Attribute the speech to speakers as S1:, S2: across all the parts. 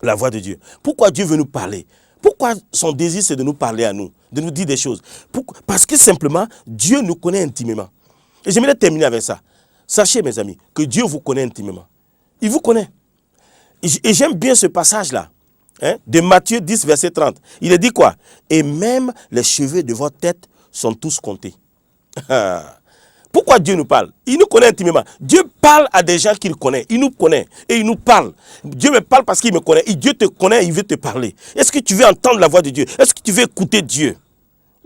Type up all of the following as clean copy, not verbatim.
S1: la voix de Dieu. Pourquoi Dieu veut nous parler? Pourquoi son désir, c'est de nous parler à nous, de nous dire des choses? Parce que simplement, Dieu nous connaît intimement. Et j'aimerais terminer avec ça. Sachez, mes amis, que Dieu vous connaît intimement. Il vous connaît. Et j'aime bien ce passage-là, hein, de Matthieu 10, verset 30. Il est dit quoi? Et même les cheveux de votre tête sont tous comptés. Pourquoi Dieu nous parle? Il nous connaît intimement. Dieu parle à des gens qu'il connaît. Il nous connaît et il nous parle. Dieu me parle parce qu'il me connaît. Et Dieu te connaît et il veut te parler. Est-ce que tu veux entendre la voix de Dieu? Est-ce que tu veux écouter Dieu?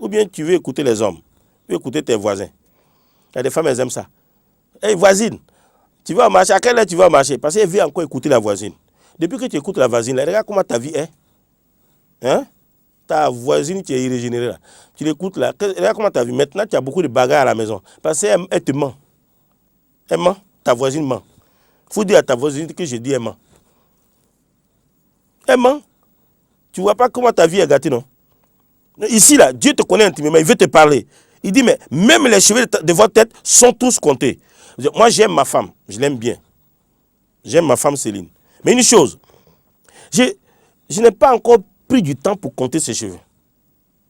S1: Ou bien tu veux écouter les hommes? Tu veux écouter tes voisins? Il y a des femmes, elles aiment ça. Hey, voisine, tu vas marcher. À quelle heure tu vas marcher? Parce qu'elle veut encore écouter la voisine. Depuis que tu écoutes la voisine, là, regarde comment ta vie est. Hein? Ta voisine qui est irrégénérée là. Tu l'écoutes là. Regarde comment ta vie. Maintenant, tu as beaucoup de bagarres à la maison. Parce qu'elle te ment. Elle ment. Ta voisine ment. Il faut dire à ta voisine que je dis elle ment. Elle ment. Tu ne vois pas comment ta vie est gâtée, non? Ici, là, Dieu te connaît intimement. Il veut te parler. Il dit, mais même les cheveux de votre tête sont tous comptés. Moi, j'aime ma femme. Je l'aime bien. J'aime ma femme Céline. Mais une chose, je n'ai pas encore pris du temps pour compter ses cheveux.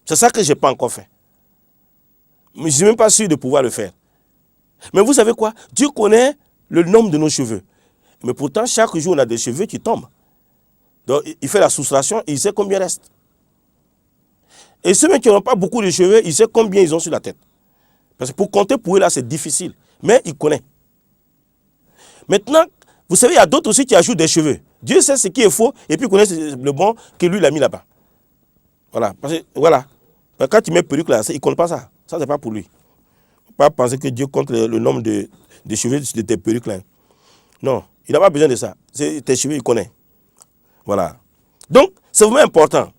S1: C'est ça que je n'ai pas encore fait. Mais je ne suis même pas sûr de pouvoir le faire. Mais vous savez quoi? Dieu connaît le nombre de nos cheveux. Mais pourtant, chaque jour, on a des cheveux qui tombent. Donc, il fait la soustraction et il sait combien il reste. Et ceux qui n'ont pas beaucoup de cheveux, il sait combien ils ont sur la tête. Parce que pour compter, pour eux, là, c'est difficile. Mais il connaît. Maintenant, vous savez, il y a d'autres aussi qui ajoutent des cheveux. Dieu sait ce qui est faux et puis il connaît le bon que lui, il a mis là-bas. Voilà. Parce que, voilà. Quand tu mets perruque là, il ne compte pas ça. Ça, ce n'est pas pour lui. Il ne faut pas penser que Dieu compte le nombre de cheveux de tes perruques là. Non, il n'a pas besoin de ça. Tes cheveux, il connaît. Voilà. Donc, c'est vraiment important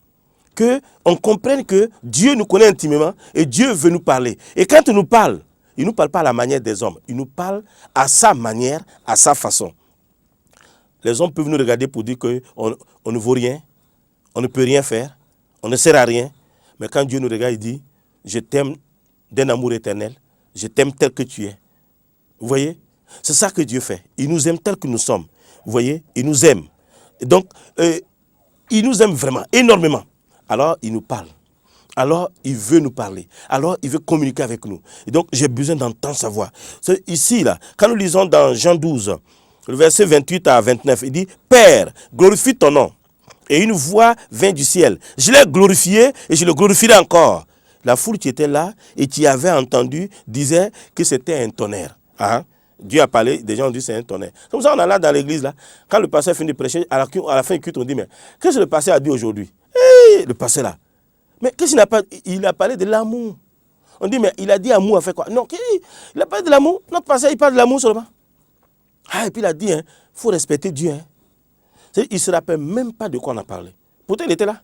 S1: qu'on comprenne que Dieu nous connaît intimement et Dieu veut nous parler. Et quand il nous parle pas à la manière des hommes. Il nous parle à sa manière, à sa façon. Les hommes peuvent nous regarder pour dire qu'on ne vaut rien, on ne peut rien faire, on ne sert à rien. Mais quand Dieu nous regarde, il dit, je t'aime d'un amour éternel, je t'aime tel que tu es. Vous voyez? C'est ça que Dieu fait. Il nous aime tel que nous sommes. Vous voyez? Il nous aime. Et donc, il nous aime vraiment, énormément. Alors, il nous parle. Alors, il veut nous parler. Alors, il veut communiquer avec nous. Et donc, j'ai besoin d'entendre sa voix. C'est ici, là, quand nous lisons dans Jean 12, le verset 28 à 29, il dit, « Père, glorifie ton nom. » Et une voix vint du ciel. Je l'ai glorifié et je le glorifierai encore. La foule qui était là et qui avait entendu disait que c'était un tonnerre. Hein? Dieu a parlé, des gens ont dit c'est un tonnerre. Comme ça, on est là dans l'église, là. Quand le pasteur finit de prêcher, à la fin du culte, on dit, mais qu'est-ce que le pasteur a dit aujourd'hui? Hey, le pasteur là. Mais qu'est-ce qu'il n'a pas? Il a parlé de l'amour. On dit, mais il a dit amour, a fait quoi? Non, il a parlé de l'amour. Notre pasteur, il parle de l'amour seulement. Ah, et puis il a dit, il faut respecter Dieu. Hein. Il ne se rappelle même pas de quoi on a parlé. Pourtant, il était là.